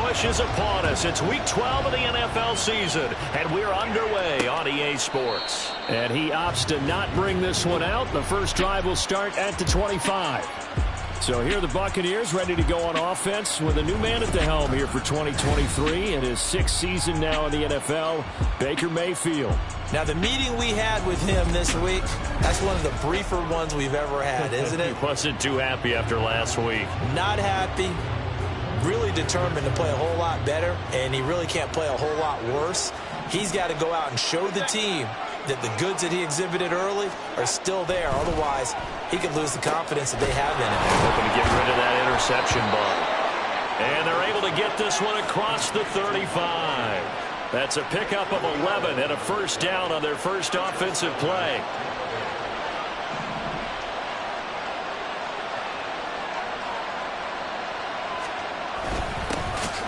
push is upon us. It's Week 12 of the NFL season, and we're underway on EA Sports. And he opts to not bring this one out. The first drive will start at the 25. So here are the Buccaneers ready to go on offense with a new man at the helm here for 2023. In his sixth season now in the NFL, Baker Mayfield. Now, the meeting we had with him this week, that's one of the briefer ones we've ever had, isn't it? He wasn't too happy after last week. Not happy. Really determined to play a whole lot better, and he really can't play a whole lot worse. He's got to go out and show the team that the goods that he exhibited early are still there. Otherwise, he could lose the confidence that they have in him. Hoping to get rid of that interception bug. And they're able to get this one across the 35. That's a pickup of 11 and a first down on their first offensive play.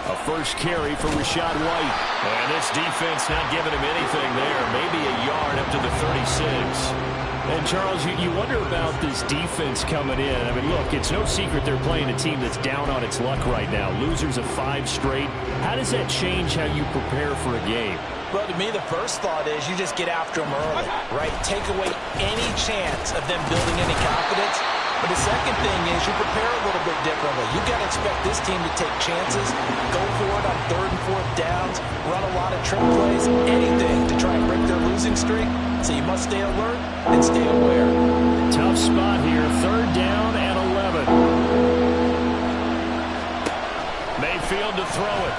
A first carry for Rachaad White. And this defense not giving him anything there. Maybe a yard up to the 36. And, Charles, you wonder about this defense coming in. I mean, look, it's no secret they're playing a team that's down on its luck right now. Losers of 5 straight. How does that change how you prepare for a game? Well, to me, the first thought is you just get after them early, right? Take away any chance of them building any confidence. But the second thing is you prepare a little bit differently. You've got to expect this team to take chances, go for it on 3rd and 4th downs, run a lot of trick plays, anything to try and break their losing streak. So you must stay alert and stay aware. Tough spot here, 3rd down and 11. Mayfield to throw it.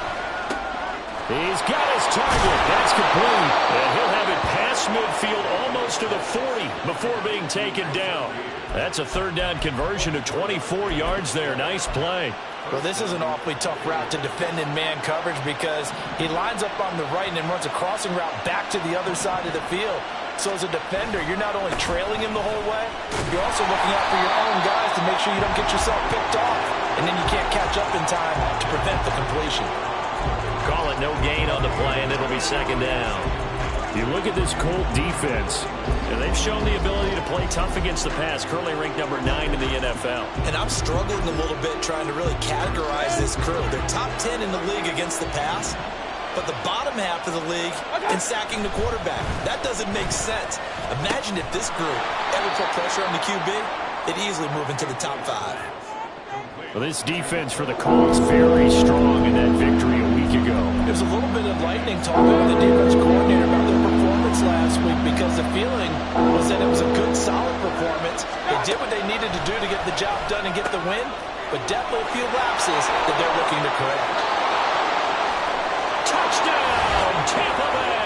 He's got his target. That's complete. And he'll have it past midfield almost to the 40 before being taken down. That's a 3rd down conversion of 24 yards there. Nice play. Well, this is an awfully tough route to defend in man coverage because he lines up on the right and then runs a crossing route back to the other side of the field. So as a defender, you're not only trailing him the whole way, you're also looking out for your own guys to make sure you don't get yourself picked off. And then you can't catch up in time to prevent the completion. Call it no gain on the play, and it'll be 2nd down. You look at this Colt defense. And they've shown the ability to play tough against the pass, currently ranked number 9 in the NFL. And I'm struggling a little bit trying to really categorize this crew. They're top 10 in the league against the pass, but the bottom half of the league in sacking the quarterback. That doesn't make sense. Imagine if this group ever put pressure on the QB, it'd easily move into the top 5. Well, this defense for the Colts very strong in that victory a week ago. It was a little bit enlightening talking with the defense coordinator about their performance last week because the feeling was that it was a good, solid performance. They did what they needed to do to get the job done and get the win, but definitely a few lapses that they're looking to correct. Touchdown, Tampa Bay!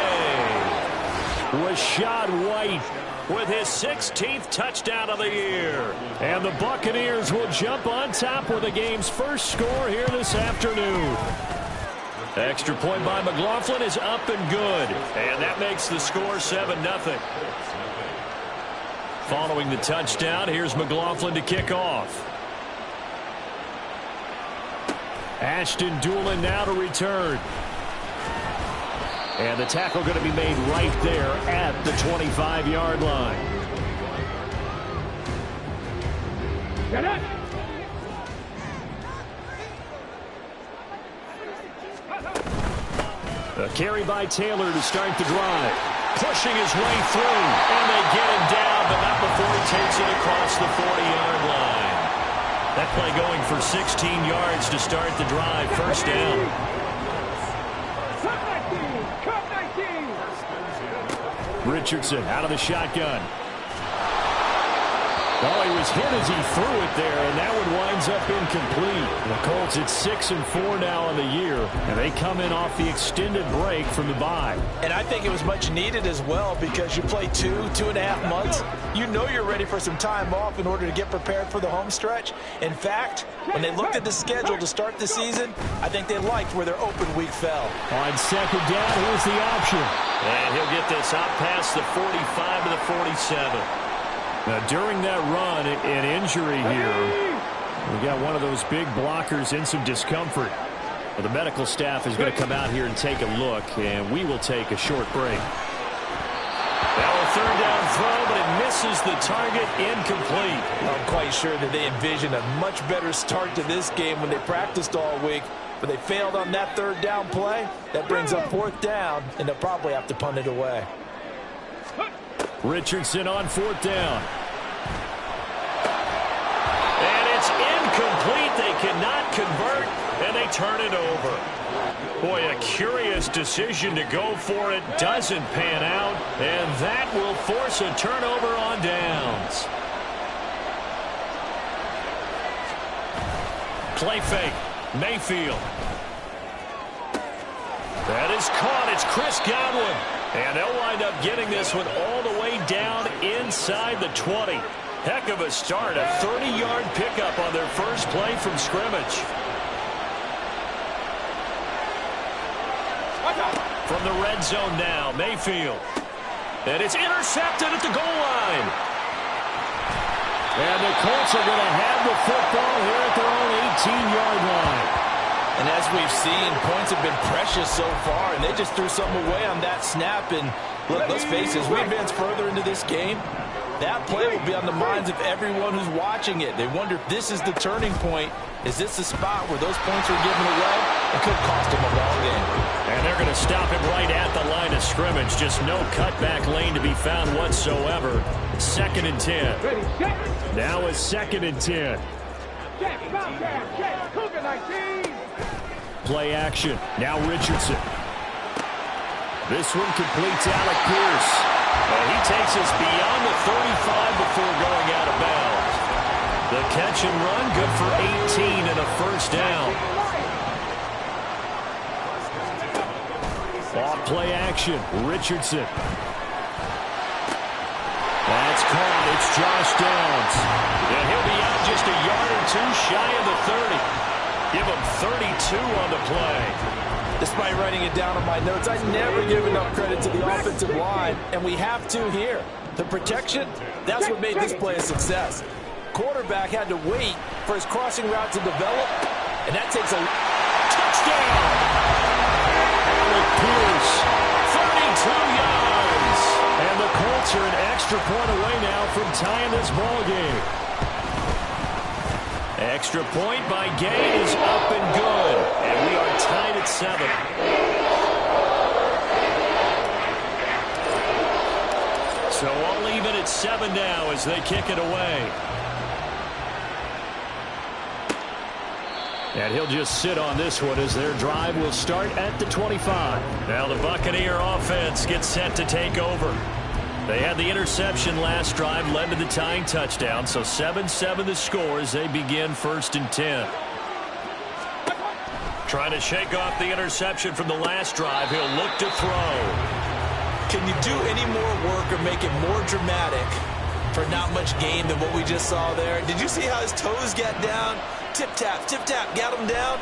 Rachaad White with his 16th touchdown of the year. And the Buccaneers will jump on top with the game's first score here this afternoon. Extra point by McLaughlin is up and good. And that makes the score 7-0. Following the touchdown, here's McLaughlin to kick off. Ashton Doolin now to return. And the tackle going to be made right there at the 25-yard line. Get it! A carry by Taylor to start the drive. Pushing his way through. And they get him down, but not before he takes it across the 40-yard line. That play going for 16 yards to start the drive. First down. Richardson out of the shotgun. Oh, he was hit as he threw it there, and that one winds up incomplete. The Colts at 6-4 now on the year, and they come in off the extended break from the bye. And I think it was much needed as well because you play 2.5 months. You know you're ready for some time off in order to get prepared for the home stretch. In fact, when they looked at the schedule to start the season, I think they liked where their open week fell. On 2nd down, here's the option. And he'll get this out past the 45 to the 47. Now, during that run, an injury here. We got one of those big blockers in some discomfort. Well, the medical staff is going to come out here and take a look, and we will take a short break. Now a 3rd down throw, but it misses the target, incomplete. I'm quite sure that they envisioned a much better start to this game when they practiced all week, but they failed on that third down play. That brings up fourth down, and they'll probably have to punt it away. Richardson on fourth down. And it's incomplete. They cannot convert, and they turn it over. Boy, a curious decision to go for it. Doesn't pan out, and that will force a turnover on downs. Play fake. Mayfield. That is caught. It's Chris Godwin. And they'll wind up getting this one all the way down inside the 20. Heck of a start. A 30-yard pickup on their first play from scrimmage. From the red zone now, Mayfield. And it's intercepted at the goal line. And the Colts are going to have the football here at their own 18-yard line. And as we've seen, points have been precious so far, and they just threw something away on that snap. And look, let's face it, as we advance further into this game, that play will be on the minds of everyone who's watching it. They wonder if this is the turning point. Is this the spot where those points are given away? It could cost them a ball game. And they're going to stop him right at the line of scrimmage. Just no cutback lane to be found whatsoever. 2nd and 10. Now it's 2nd and 10. Play action. Now Richardson. This one completes Alec Pierce. And he takes us beyond the 35 before going out of bounds. The catch and run, good for 18 and a first down. Off play action, Richardson. That's caught. It's Josh Downs. And he'll be out just a yard or two shy of the 30. Give him 32 on the play. Despite writing it down on my notes, I never give enough credit to the offensive line, and we have to here. The protection, that's what made this play a success. Quarterback had to wait for his crossing route to develop, and that takes a touchdown. Alec Pierce, 32 yards. And the Colts are an extra point away now from tying this ball game. Extra point by Gay is up and good. And we are tied at 7. So all even at 7 now as they kick it away. And he'll just sit on this one as their drive will start at the 25. Now the Buccaneer offense gets set to take over. They had the interception last drive, led to the tying touchdown, so 7-7 the score as they begin 1st and 10. Trying to shake off the interception from the last drive. He'll look to throw. Can you do any more work or make it more dramatic for not much gain than what we just saw there? Did you see how his toes got down? Tip-tap, got him down.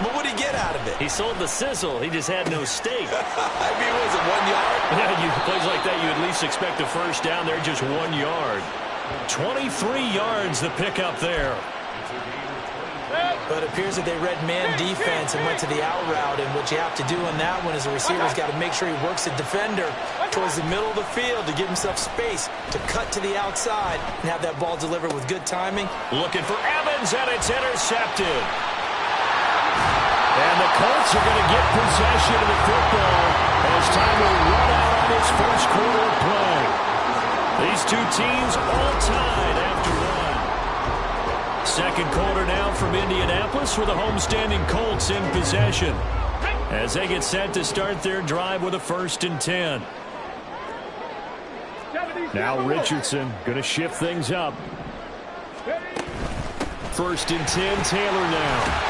But what did he get out of it? He sold the sizzle. He just had no steak. I mean, was it 1 yard? Yeah, plays like that, you at least expect a first down there, just 1 yard. 23 yards the pickup there. But it appears that they read man defense and went to the out route. And what you have to do on that one is the receiver's got to make sure he works the defender towards the middle of the field to give himself space to cut to the outside and have that ball delivered with good timing. Looking for Evans, and it's intercepted. And the Colts are going to get possession of the football as time will run out on this first quarter of play. These two teams all tied after one. Second quarter now from Indianapolis with the homestanding Colts in possession as they get set to start their drive with a 1st and 10. Now Richardson going to shift things up. 1st and 10, Taylor now.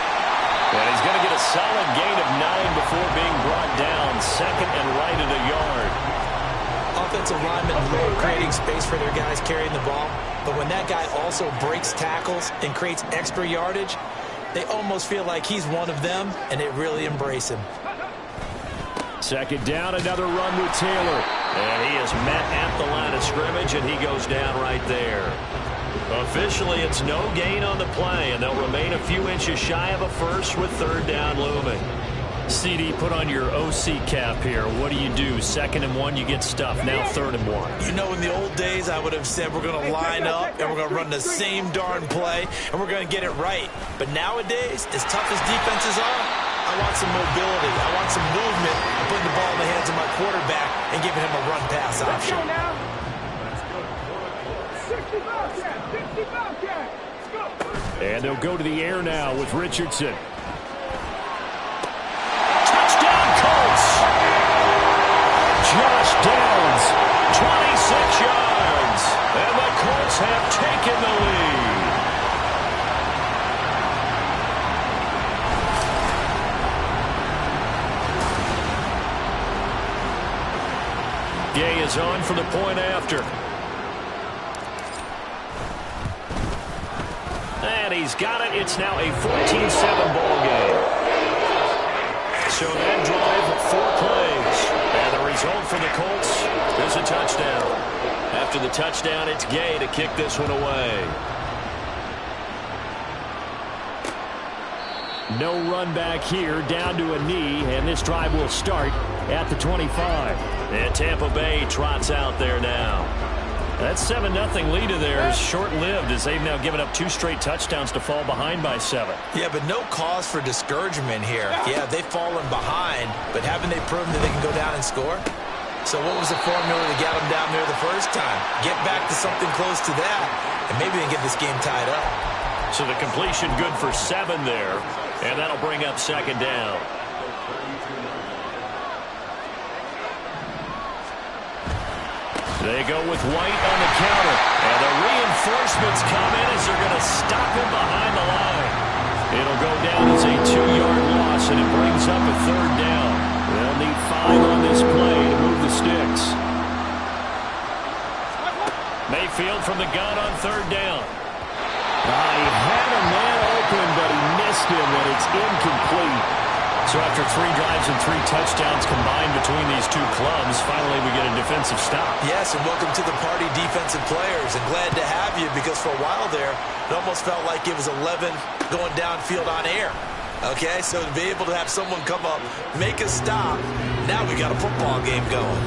And he's going to get a solid gain of 9 before being brought down. 2nd and right at a yard. Offensive linemen love creating space for their guys carrying the ball. But when that guy also breaks tackles and creates extra yardage, they almost feel like he's one of them, and they really embrace him. 2nd down, another run with Taylor. And he is met at the line of scrimmage, and he goes down right there. Officially, it's no gain on the play, and they'll remain a few inches shy of a first with 3rd down looming. CD, put on your OC cap here. What do you do? 2nd and 1, you get stuffed. Now 3rd and 1. You know, in the old days, I would have said we're going to line up and we're going to run the same darn play and we're going to get it right. But nowadays, as tough as defenses are, I want some mobility. I want some movement and putting the ball in the hands of my quarterback and giving him a run-pass option. And they'll go to the air now with Richardson. Josh Downs, 26 yards, and the Colts have taken the lead. Gay is on for the point after. And he's got it. It's now a 14-7 ball game. So that drive, 4 plays. And the result for the Colts is a touchdown. After the touchdown, it's Gay to kick this one away. No run back here, down to a knee, and this drive will start at the 25. And Tampa Bay trots out there now. That 7-0 lead of theirs short-lived as they've now given up 2 straight touchdowns to fall behind by 7. Yeah, but no cause for discouragement here. Yeah, they've fallen behind, but haven't they proven that they can go down and score? So what was the formula to get them down there the first time? Get back to something close to that, and maybe they can get this game tied up. So the completion good for 7 there, and that'll bring up 2nd down. They go with White on the counter. And the reinforcements come in as they're going to stop him behind the line. It'll go down as a 2-yard loss, and it brings up a 3rd down. They'll need 5 on this play to move the sticks. Mayfield from the gun on 3rd down. He had a man open, but he missed him, and it's incomplete. So after 3 drives and 3 touchdowns combined between these 2 clubs, finally we get a defensive stop. Yes, and welcome to the party, defensive players. And glad to have you, because for a while there, it almost felt like it was 11 going downfield on air. Okay, so to be able to have someone come up, make a stop, now we got a football game going.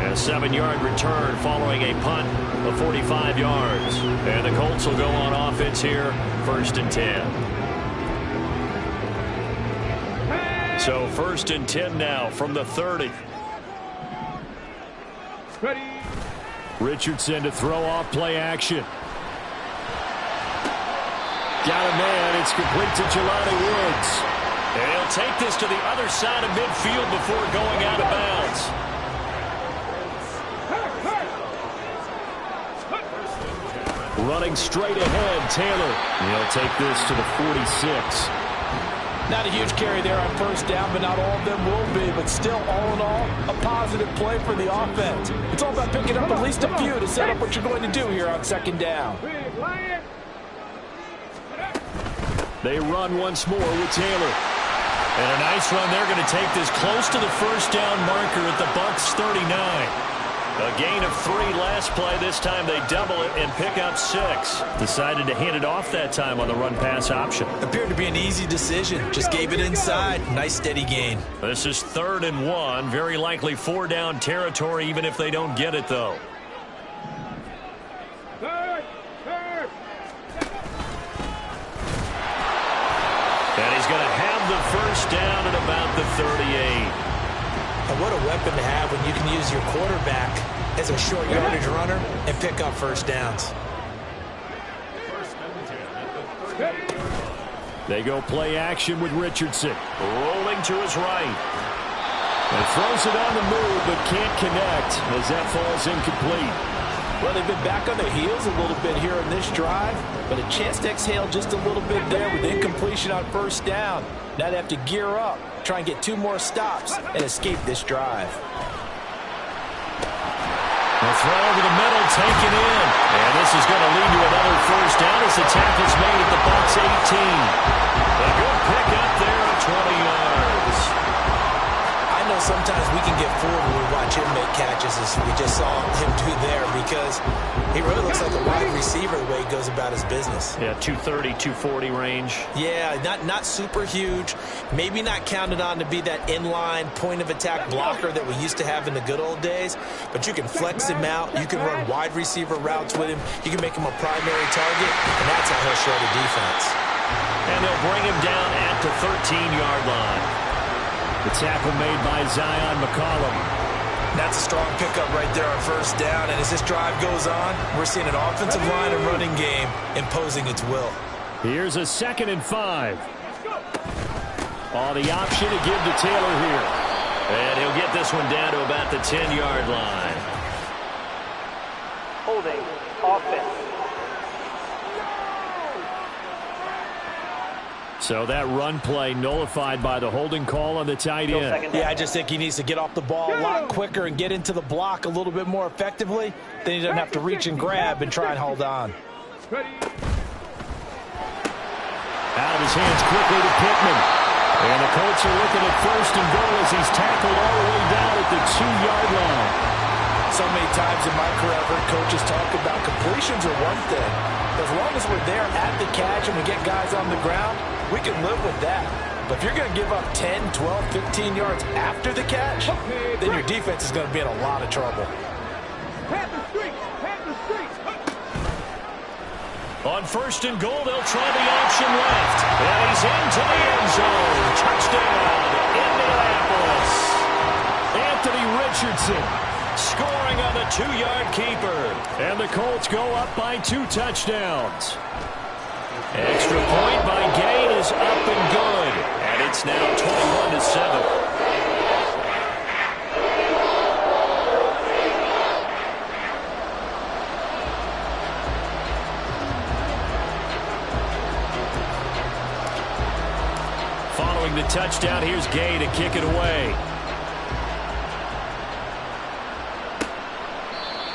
And a 7-yard return following a punt of 45 yards. And the Colts will go on offense here, 1st and 10. So 1st and 10 now from the 30. Ready. Richardson to throw off play action. Got a man. It's complete to Jelani Woods. And he'll take this to the other side of midfield before going out of bounds. Running straight ahead, Taylor. He'll take this to the 46. Not a huge carry there on 1st down, but not all of them will be. But still, all in all, a positive play for the offense. It's all about picking up at least a few to set up what you're going to do here on 2nd down. They run once more with Taylor. And a nice run. They're going to take this close to the 1st down marker at the Bucs 39. A gain of 3 last play. This time they double it and pick up 6. Decided to hand it off that time on the run-pass option. Appeared to be an easy decision. Just gave it inside. Nice steady gain. This is 3rd and 1. Very likely 4-down territory even if they don't get it, though. And he's going to have the 1st down at about the 38. And what a weapon to have when you can use your quarterback as a short yardage runner and pick up 1st downs. They go play action with Richardson. Rolling to his right. And throws it on the move, but can't connect as that falls incomplete. Well, they've been back on their heels a little bit here in this drive, but a chance to exhale just a little bit there with incompletion on 1st down. Now they have to gear up, try and get 2 more stops, and escape this drive. The throw over the middle, taken in. And this is going to lead to another 1st down as the tackle's made at the Bucs 18. A good pick up there at 20 yards. I know sometimes we can get fooled when we watch him make catches as we just saw him do there, because He really looks like a wide receiver the way he goes about his business. Yeah, 230, 240 range. Yeah, not super huge. Maybe not counted on to be that inline point-of-attack blocker that we used to have in the good old days. But you can flex him out. You can run wide receiver routes with him. You can make him a primary target, and that's how he'll show the defense. And they'll bring him down at the 13-yard line. The tackle made by Zion McCollum. That's a strong pickup right there on first down. And as this drive goes on, we're seeing an offensive line and running game imposing its will. Here's a 2nd and 5. Oh, the option to give to Taylor here. And he'll get this one down to about the 10-yard line. Holding offense. So that run play nullified by the holding call on the tight end. Yeah, I just think he needs to get off the ball a lot quicker and get into the block a little bit more effectively. Then he doesn't have to reach and grab and try and hold on. Out of his hands quickly to Pittman. And the Colts are looking at 1st and goal as he's tackled all the way down at the 2-yard line. So many times in my career, I've heard coaches talk about completions are one thing. As long as we're there at the catch and we get guys on the ground, we can live with that. But if you're going to give up 10, 12, 15 yards after the catch, then your defense is going to be in a lot of trouble. On 1st and goal, they'll try the option left. And he's into the end zone. Touchdown, Indianapolis. Anthony Richardson Scoring on the 2-yard keeper. And the Colts go up by 2 touchdowns. Extra point by Gain is up and good. And it's now 21-7. Following the touchdown, here's Gay to kick it away.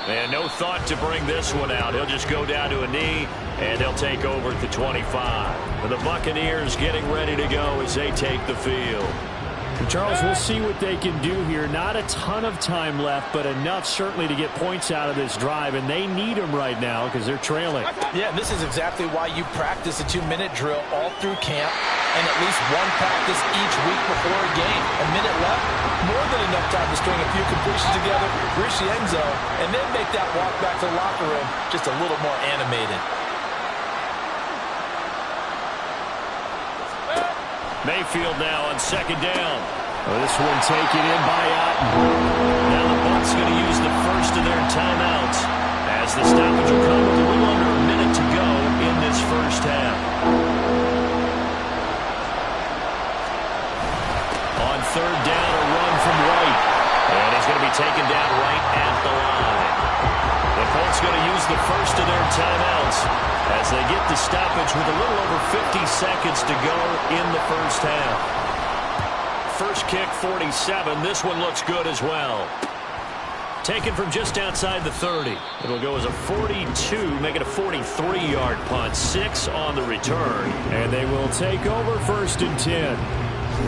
And no thought to bring this one out. He'll just go down to a knee, and they'll take over at the 25. And the Buccaneers getting ready to go as they take the field. Charles, we'll see what they can do here. Not a ton of time left, but enough certainly to get points out of this drive, and they need them right now because they're trailing. Yeah, and this is exactly why you practice a 2-minute drill all through camp and at least one practice each week before a game. A minute left, more than enough time to string a few completions together, reach the end zone, and then make that walk back to the locker room just a little more animated. Mayfield now on 2nd down. Well, this one taken in by Otten. Now the Bucs going to use the first of their timeouts as the stoppage will come with a little under a minute to go in this first half. On 3rd down, a run from White. And he's going to be taken down right at the line. The Colts going to use the first of their timeouts as they get the stoppage with a little over 50 seconds to go in the first half. First kick, 47. This one looks good as well. Taken from just outside the 30. It'll go as a 42, make it a 43-yard punt. 6 on the return. And they will take over 1st and 10.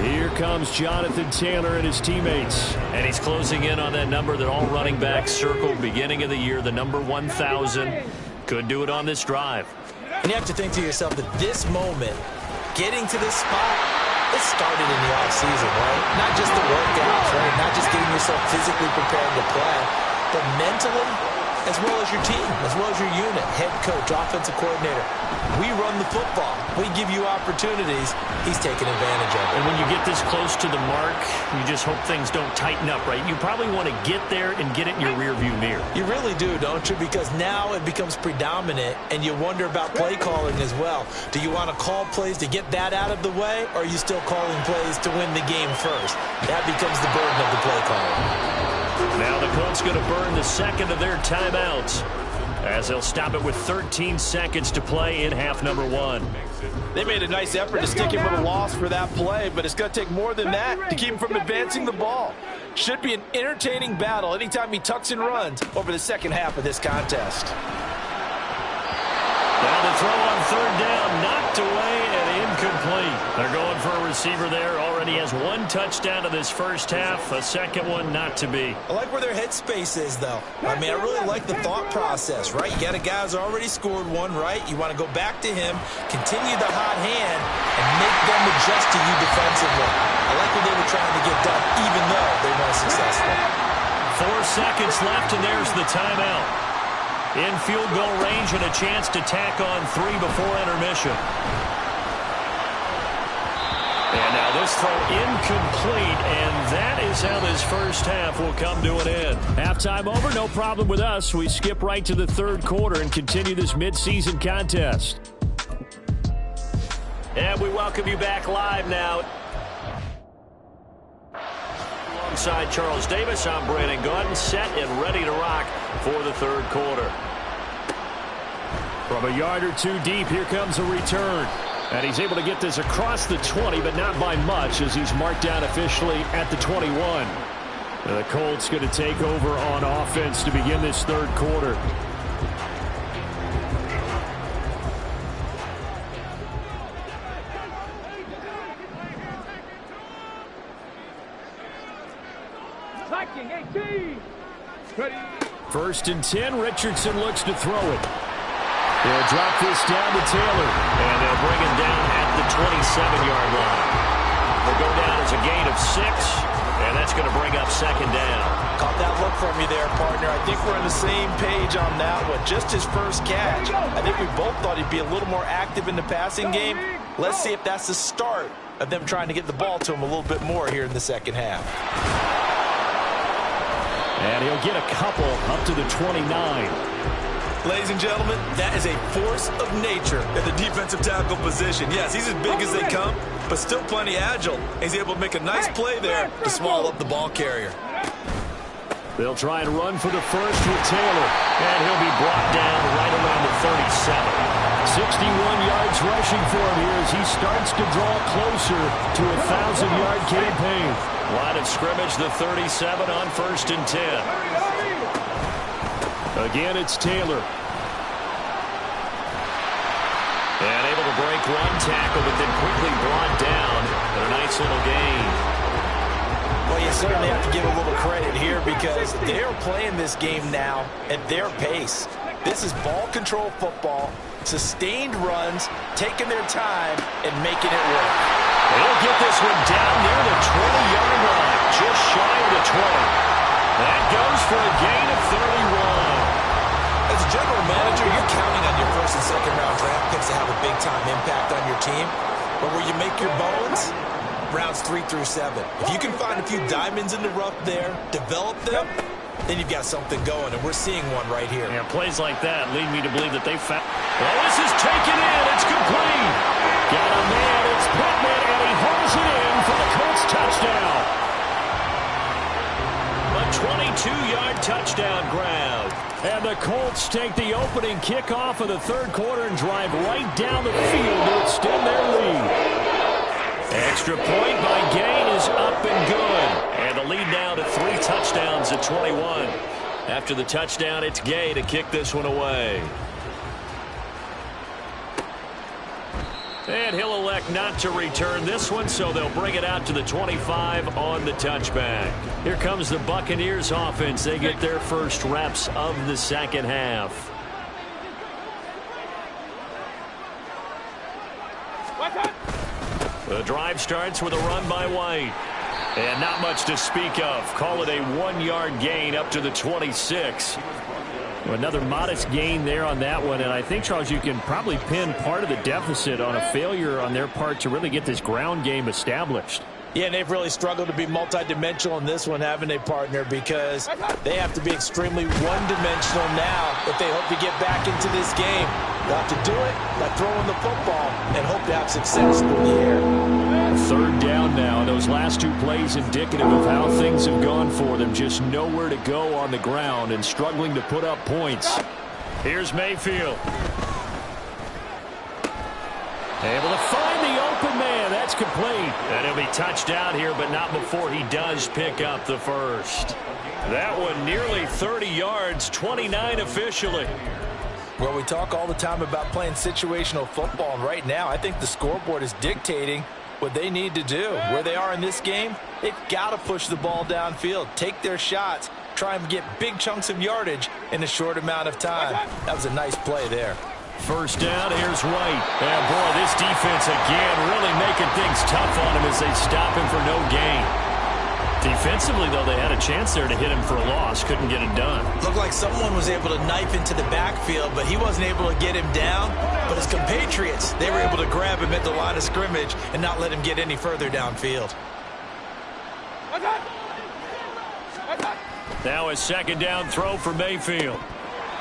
Here comes Jonathan Taylor and his teammates. And he's closing in on that number that all running backs circled beginning of the year, the number 1,000. Could do it on this drive. And you have to think to yourself that this moment, getting to this spot, it started in the offseason, right? Not just the workouts, right? Not just getting yourself physically prepared to play, but mentally, as well as your team, as well as your unit, head coach, offensive coordinator. We run the football. We give you opportunities. He's taking advantage of it. And when you get this close to the mark, you just hope things don't tighten up, right? You probably want to get there and get it in your rearview mirror. You really do, don't you? Because now it becomes predominant, and you wonder about play calling as well. Do you want to call plays to get that out of the way, or are you still calling plays to win the game first? That becomes the burden of the play calling. Now the Colts going to burn the 2nd of their timeouts as they'll stop it with 13 seconds to play in half number 1. They made a nice effort to stick him with a loss for that play, but it's going to take more than that to keep him from advancing the ball. Should be an entertaining battle anytime he tucks and runs over the second half of this contest. Now the throw on third down, knocked away and incomplete. They're going for a receiver there. Already has one touchdown in this first half. A second one not to be. I like where their headspace is, though. I mean, I really like the thought process, right? You got a guy who's already scored one, right? You want to go back to him, continue the hot hand, and make them adjust to you defensively. I like what they were trying to get done, even though they weren't successful. 4 seconds left, and there's the timeout. In field goal range and a chance to tack on 3 before intermission. And now this throw incomplete, and that is how this first half will come to an end. Halftime over, no problem with us. We skip right to the third quarter and continue this midseason contest. And we welcome you back live now. Alongside Charles Davis, I'm Brandon Gaudin, set and ready to rock for the third quarter. From a yard or two deep, here comes a return. And he's able to get this across the 20, but not by much, as he's marked down officially at the 21. And the Colts going to take over on offense to begin this third quarter. First and 10, Richardson looks to throw it. They'll drop this down to Taylor, and they'll bring him down at the 27-yard line. They'll go down as a gain of 6, and that's going to bring up second down. Caught that look from you there, partner. I think we're on the same page on that one. Just his first catch. I think we both thought he'd be a little more active in the passing game. Let's see if that's the start of them trying to get the ball to him a little bit more here in the second half. And he'll get a couple up to the 29. Ladies and gentlemen, that is a force of nature at the defensive tackle position. Yes, he's as big as they come, but still plenty agile. He's able to make a nice play there to swallow up the ball carrier. They'll try and run for the first with Taylor, and he'll be brought down right around the 37. 61 yards rushing for him here as he starts to draw closer to a 1,000-yard campaign. Line of scrimmage, the 37 on first and 10. Again, it's Taylor. And able to break one tackle, but then quickly brought down. And a nice little gain. Well, you certainly have to give a little credit here because they're playing this game now at their pace. This is ball control football, sustained runs, taking their time, and making it work. They'll get this one down near the 20-yard line, just shy of the 20. That goes for a gain of 31. As a general manager, you're counting on your first and second round draft picks to have a big-time impact on your team. But where you make your bones, rounds 3 through 7. If you can find a few diamonds in the rough there, develop them, then you've got something going, and we're seeing one right here. Yeah, plays like that lead me to believe that they found. Well, this is taken in. It's complete. Got a man. It's Pittman, and he hauls it in for the Colts touchdown. A 22-yard touchdown grab. And the Colts take the opening kickoff of the third quarter and drive right down the field to extend their lead. Extra point by Gain is up and good. And the lead now to 3 touchdowns at 21. After the touchdown, it's Gay to kick this one away. And he'll elect not to return this one, so they'll bring it out to the 25 on the touchback. Here comes the Buccaneers offense. They get their first reps of the second half. The drive starts with a run by White. And not much to speak of. Call it a 1-yard gain up to the 26. Another modest gain there on that one, and I think, Charles, you can probably pin part of the deficit on a failure on their part to really get this ground game established. Yeah, and they've really struggled to be multidimensional in this one, haven't they, partner? Because they have to be extremely one-dimensional now if they hope to get back into this game. They'll have to do it by throwing the football and hope to have success through the air. Third down now. Those last 2 plays indicative of how things have gone for them. Just nowhere to go on the ground and struggling to put up points. Here's Mayfield. Able to find the open man. That's complete. And he'll be touched out here, but not before he does pick up the first. That one nearly 30 yards, 29 officially. Well, we talk all the time about playing situational football, and right now I think the scoreboard is dictating what they need to do. Where they are in this game, they've got to push the ball downfield, take their shots, try and get big chunks of yardage in a short amount of time. That was a nice play there. First down, here's White. And boy, this defense again really making things tough on him as they stop him for no gain. Defensively, though, they had a chance there to hit him for a loss. Couldn't get it done. Looked like someone was able to knife into the backfield, but he wasn't able to get him down. But his compatriots, they were able to grab him at the line of scrimmage and not let him get any further downfield. Now a second down throw for Mayfield.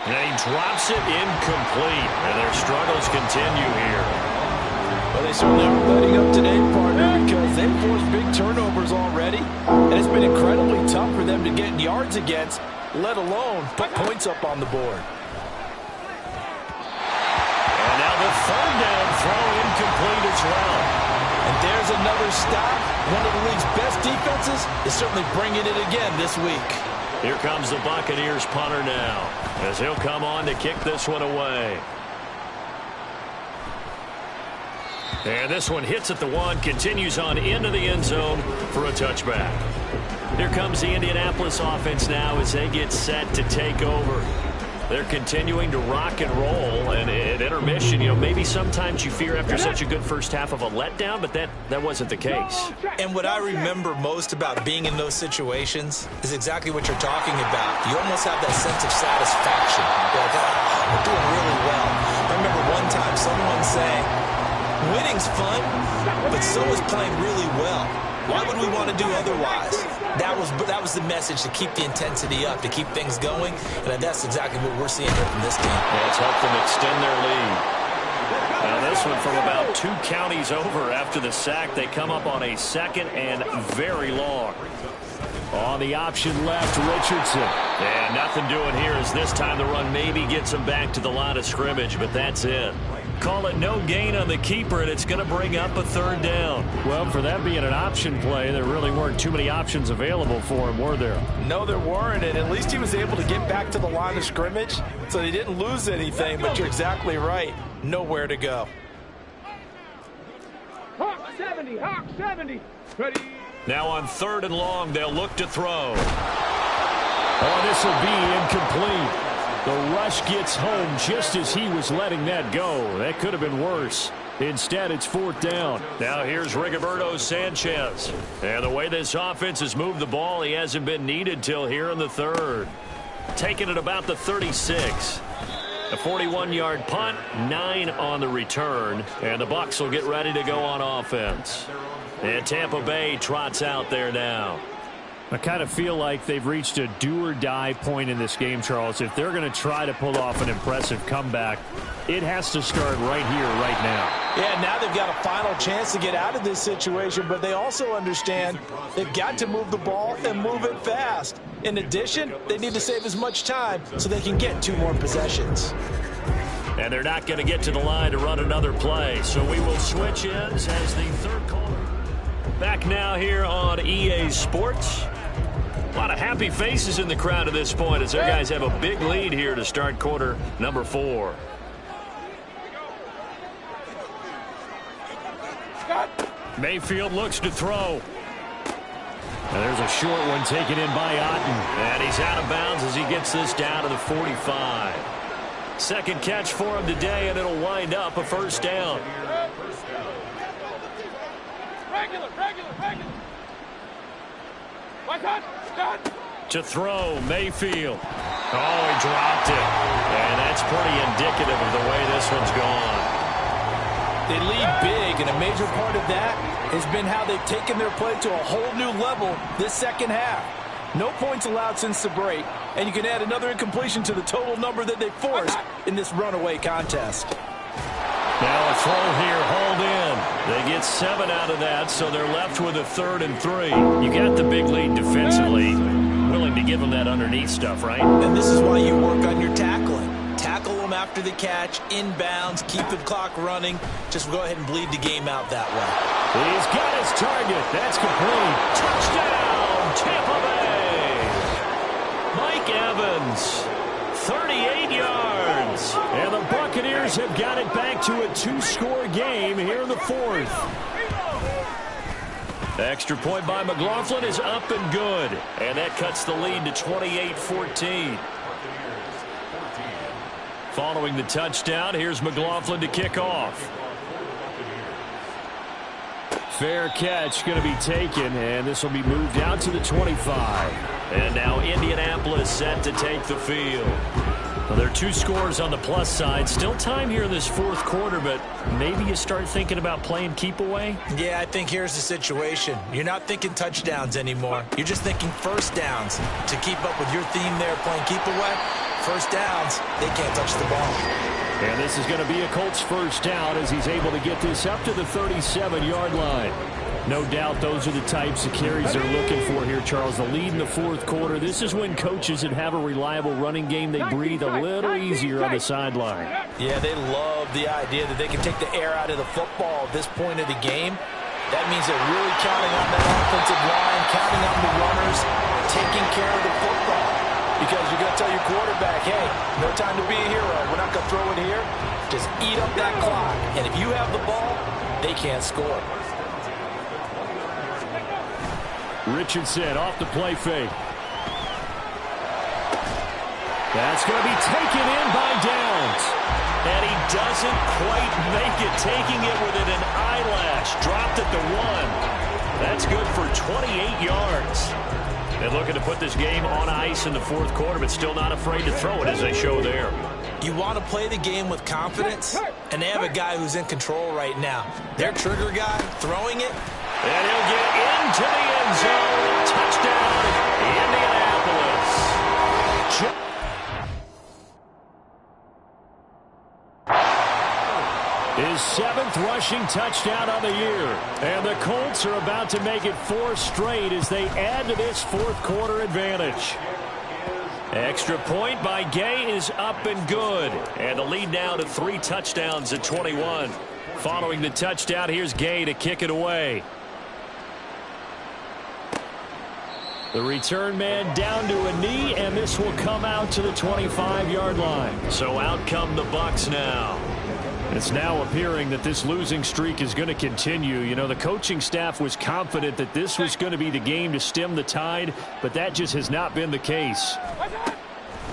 And he drops it incomplete. And their struggles continue here. Well, they certainly aren't letting up today, partner, because they've forced big turnovers already. And it's been incredibly tough for them to get yards against, let alone put points up on the board. And now the third down throw incomplete as well. And there's another stop. One of the league's best defenses is certainly bringing it again this week. Here comes the Buccaneers punter now, as he'll come on to kick this one away. And this one hits at the one, continues on into the end zone for a touchback. Here comes the Indianapolis offense now as they get set to take over. They're continuing to rock and roll, and at intermission, you know, maybe sometimes you fear after such a good first half of a letdown, but that wasn't the case. And what I remember most about being in those situations is exactly what you're talking about. You almost have that sense of satisfaction. You're like, we're doing really well. I remember one time someone saying, winning's fun, but so is playing really well. Why would we want to do otherwise? That was the message, to keep the intensity up, to keep things going, and that's exactly what we're seeing here from this team. Let's help them extend their lead. Now this one from about 2 counties over after the sack. They come up on a second and very long. On the option left, Richardson. And nothing doing here as this time the run maybe gets them back to the line of scrimmage, but that's it. Call it no gain on the keeper, and it's going to bring up a third down. Well, for that being an option play, there really weren't too many options available for him, were there? No, there weren't, and at least he was able to get back to the line of scrimmage, so they didn't lose anything, but you're exactly right. Nowhere to go. Hawk 70, Hawk 70. Ready. Now on third and long, they'll look to throw. Oh, this will be incomplete. The rush gets home just as he was letting that go. That could have been worse. Instead, it's fourth down. Now here's Rigoberto Sanchez. And the way this offense has moved the ball, he hasn't been needed till here in the third. Taking it about the 36. A 41-yard punt, 9 on the return. And the Bucs will get ready to go on offense. And Tampa Bay trots out there now. I kind of feel like they've reached a do-or-die point in this game, Charles. If they're going to try to pull off an impressive comeback, it has to start right here, right now. Yeah, now they've got a final chance to get out of this situation, but they also understand they've got to move the ball and move it fast. In addition, they need to save as much time so they can get 2 more possessions. And they're not going to get to the line to run another play, so we will switch ends as the third quarter. Back now here on EA Sports. A lot of happy faces in the crowd at this point as their guys have a big lead here to start quarter number 4. Mayfield looks to throw. And there's a short one taken in by Otten. And he's out of bounds as he gets this down to the 45. Second catch for him today, and it'll wind up a first down. Regular. To throw, Mayfield. Oh, he dropped it. And that's pretty indicative of the way this one's gone. They lead big, and a major part of that has been how they've taken their play to a whole new level this second half. No points allowed since the break, and you can add another incompletion to the total number that they forced in this runaway contest. Now a throw here, hauled in. They get 7 out of that, so they're left with a 3rd and 3. You got the big lead defensively. Willing to give them that underneath stuff, right? And this is why you work on your tackling. Tackle them after the catch, inbounds, keep the clock running. Just go ahead and bleed the game out that way. He's got his target. That's complete. Touchdown, Tampa Bay. Mike Evans, 38 yards. And the Buccaneers have got it back to a 2-score game here in the fourth. Extra point by McLaughlin is up and good. And that cuts the lead to 28-14. Following the touchdown, here's McLaughlin to kick off. Fair catch going to be taken, and this will be moved out to the 25. And now Indianapolis set to take the field. Well, there are 2 scores on the plus side. Still time here in this fourth quarter, but maybe you start thinking about playing keep away? Yeah, I think here's the situation. You're not thinking touchdowns anymore. You're just thinking first downs. To keep up with your theme there, playing keep away, first downs, they can't touch the ball. And this is going to be a Colts first down as he's able to get this up to the 37-yard line. No doubt those are the types of carries they're looking for here, Charles. The lead in the fourth quarter. This is when coaches that have a reliable running game, they breathe a little easier on the sideline. Yeah, they love the idea that they can take the air out of the football at this point of the game. That means they're really counting on that offensive line, counting on the runners, taking care of the football. Because you're going to tell your quarterback, hey, no time to be a hero. We're not going to throw it here. Just eat up that clock. And if you have the ball, they can't score. Richardson off the play fake. That's going to be taken in by Downs. And he doesn't quite make it, taking it within an eyelash. Dropped at the 1. That's good for 28 yards. They're looking to put this game on ice in the fourth quarter, but still not afraid to throw it as they show there. You want to play the game with confidence, and they have a guy who's in control right now. Their trigger guy throwing it. And he'll get into the end zone. Touchdown, Indianapolis. His 7th rushing touchdown on the year. And the Colts are about to make it 4 straight as they add to this fourth quarter advantage. Extra point by Gay is up and good. And the lead now to 3 touchdowns at 21. Following the touchdown, here's Gay to kick it away. The return man down to a knee, and this will come out to the 25-yard line. So out come the Bucs now. It's now appearing that this losing streak is going to continue. You know, the coaching staff was confident that this was going to be the game to stem the tide, but that just has not been the case.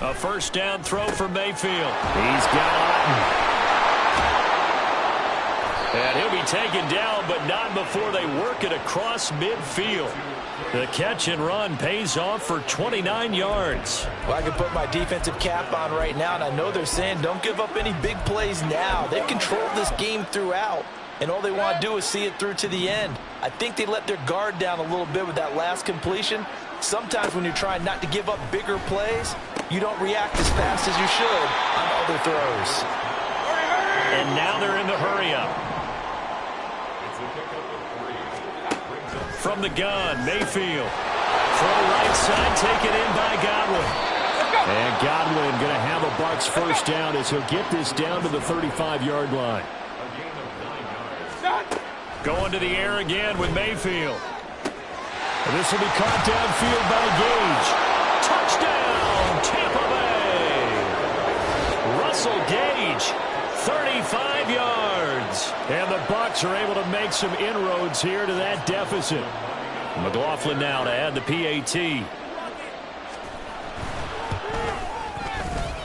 A first down throw for Mayfield. He's got Otten. And he'll be taken down, but not before they work it across midfield. The catch and run pays off for 29 yards. Well, I can put my defensive cap on right now, and I know they're saying don't give up any big plays now. They've controlled this game throughout, and all they want to do is see it through to the end. I think they let their guard down a little bit with that last completion. Sometimes when you're trying not to give up bigger plays, you don't react as fast as you should on other throws. And now they're in the hurry-up. From the gun, Mayfield. Throw right side, taken in by Godwin. And Godwin going to have a Bucs first down as he'll get this down to the 35-yard line. Going to the air again with Mayfield. And this will be caught downfield by Touchdown, Tampa Bay. Russell Gage, 35 yards. And the Bucs are able to make some inroads here to that deficit. McLaughlin now to add the PAT.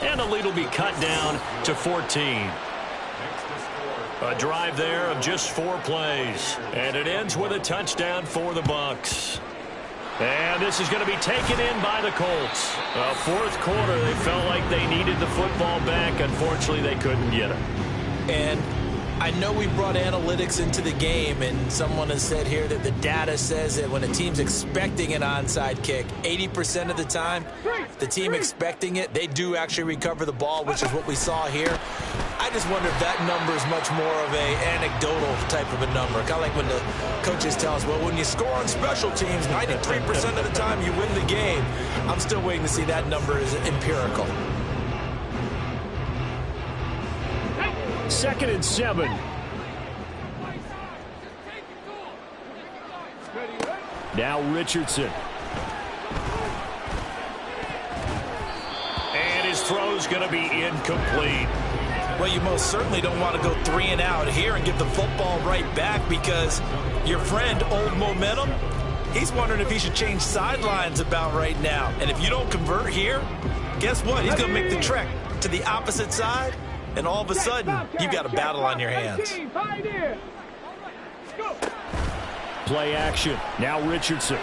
And the lead will be cut down to 14. A drive there of just 4 plays. And it ends with a touchdown for the Bucs. And this is going to be taken in by the Colts. Fourth quarter, they felt like they needed the football back. Unfortunately, they couldn't get it. And I know we brought analytics into the game, and someone has said here that the data says that when a team's expecting an onside kick, 80% of the time, the team expecting it, they do actually recover the ball, which is what we saw here. I just wonder if that number is much more of a anecdotal type of a number. Kind of like when the coaches tell us, well, when you score on special teams, 93% of the time you win the game. I'm still waiting to see that number is empirical. 2nd and 7. Now Richardson. And his throw's going to be incomplete. Well, you most certainly don't want to go 3 and out here and give the football right back, because your friend, Old Momentum, he's wondering if he should change sidelines about right now. And if you don't convert here, guess what? He's going to make the trek to the opposite side, and all of a sudden, you've got a battle on your hands. Play action. Now Richardson.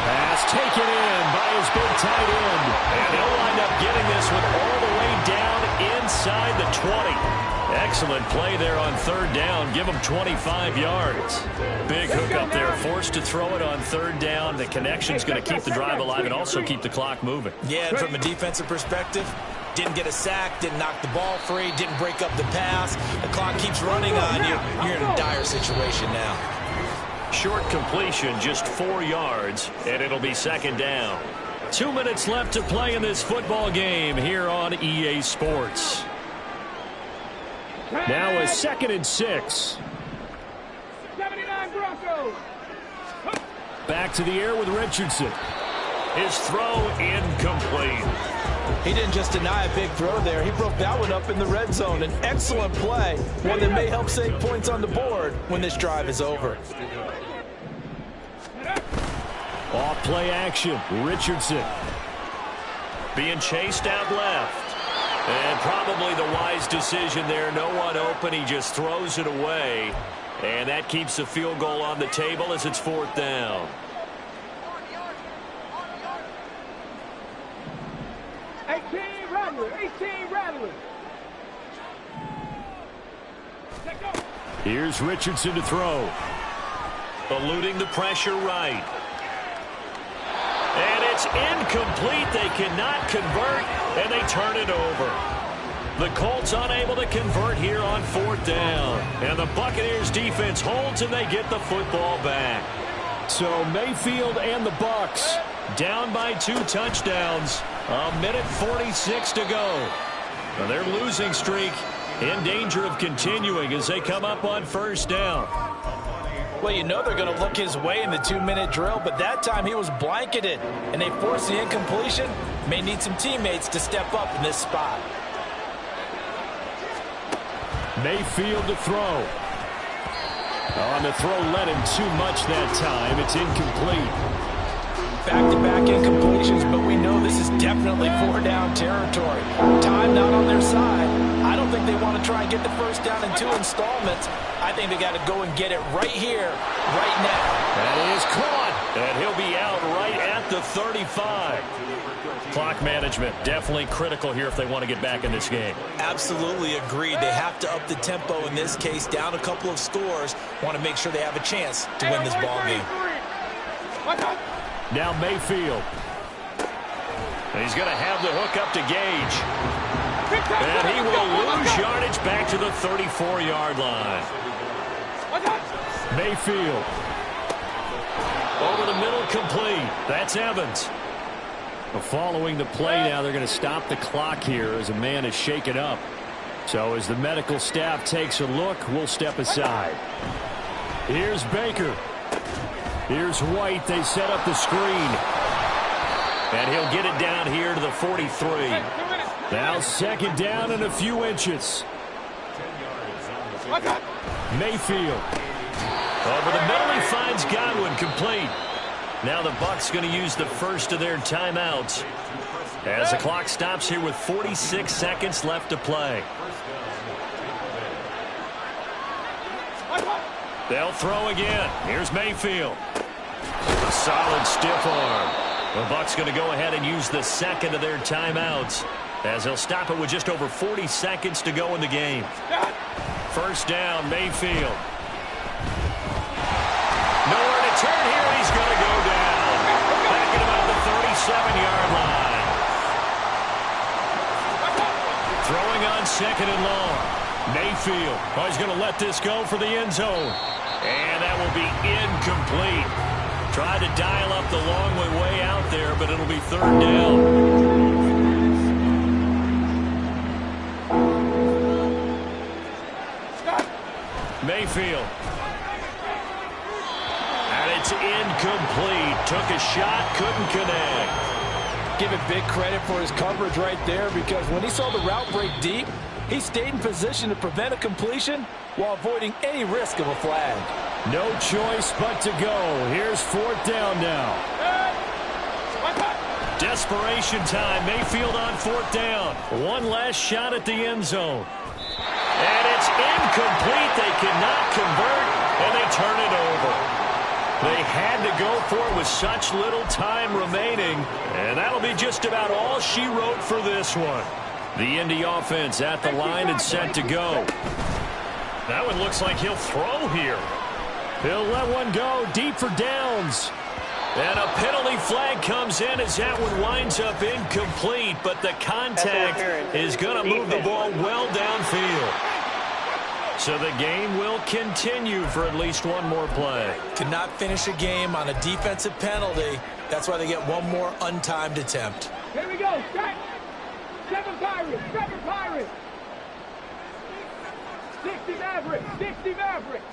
Pass taken in by his big tight end. And he'll wind up getting this one all the way down inside the 20. Excellent play there on third down. Give him 25 yards. Big hook up there. Forced to throw it on third down. The connection's going to keep the drive alive and also keep the clock moving. Yeah, and from a defensive perspective, didn't get a sack, didn't knock the ball free, didn't break up the pass. The clock keeps running on you. You're in a dire situation now. Short completion, just 4 yards, and it'll be second down. 2 minutes left to play in this football game here on EA Sports. Now a 2nd and 6. 79 Broncos. Back to the air with Richardson. His throw incomplete. He didn't just deny a big throw there. He broke that one up in the red zone. An excellent play, one that may help save points on the board when this drive is over. Off play action. Richardson. Being chased out left. And probably the wise decision there. No one open. He just throws it away. And that keeps the field goal on the table as it's 4th down. 18 Rattler. 18 Rattler. Here's Richardson to throw. Eluding the pressure right. And it's incomplete. They cannot convert, and they turn it over. The Colts unable to convert here on 4th down. And the Buccaneers defense holds, and they get the football back. So Mayfield and the Bucs Down by 2 touchdowns. 1:46 to go. Now their losing streak in danger of continuing as they come up on 1st down. Well, you know they're going to look his way in the 2-minute drill, but that time he was blanketed, and they forced the incompletion. May need some teammates to step up in this spot. Mayfield to throw. On the throw, led him too much that time. It's incomplete. Back-to-back incompletions, but we know this is definitely 4-down territory. Time not on their side. I don't think they want to try and get the 1st down in 2 installments. I think they got to go and get it right here, right now. That is caught. And he'll be out right at the 35. Clock management, definitely critical here if they want to get back in this game. Absolutely agreed. They have to up the tempo in this case, down a couple of scores. Want to make sure they have a chance to win this ball game. Now Mayfield. He's going to have the hook up to Gage. And he will lose yardage back to the 34-yard line. Mayfield. Over the middle, complete. That's Evans. Following the play now, they're going to stop the clock here as a man is shaken up. So as the medical staff takes a look, we'll step aside. Here's Baker. Here's White. They set up the screen. And he'll get it down here to the 43. Now 2nd down and a few inches. Mayfield. Over the middle, he finds Godwin, complete. Now the Bucs going to use the first of their timeouts as the clock stops here with 46 seconds left to play. They'll throw again. Here's Mayfield. A solid stiff arm. The Bucs going to go ahead and use the 2nd of their timeouts as they'll stop it with just over 40 seconds to go in the game. 1st down, Mayfield. Nowhere to turn here. He's going to go down. Back at about the 37-yard line. Throwing on 2nd and long. Mayfield. Oh, he's going to let this go for the end zone. And that will be incomplete. Tried to dial up the long way out there, but it'll be 3rd down. Mayfield. And it's incomplete. Took a shot, couldn't connect. give it big credit for his coverage right there, because when he saw the route break deep, he stayed in position to prevent a completion while avoiding any risk of a flag. No choice but to go. Here's 4th down now. Desperation time. Mayfield on 4th down. One last shot at the end zone. And it's incomplete. They cannot convert, and they turn it over. They had to go for it with such little time remaining, and that'll be just about all she wrote for this one. The Indy offense at the line and set to go. That one looks like he'll throw here. He'll let one go deep for downs. And a penalty flag comes in as that one winds up incomplete, but the contact is going to move the ball well downfield. So the game will continue for at least one more play. Cannot finish a game on a defensive penalty. That's why they get one more untimed attempt. Here we go. Strike. 7 Pirates. 7 Pirates. 60 Mavericks. 60 Mavericks.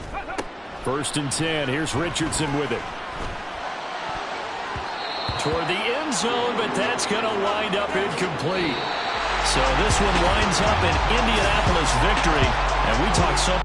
1st and 10. Here's Richardson with it. Toward the end zone, but that's going to wind up incomplete. So this one winds up an Indianapolis victory. And we talk so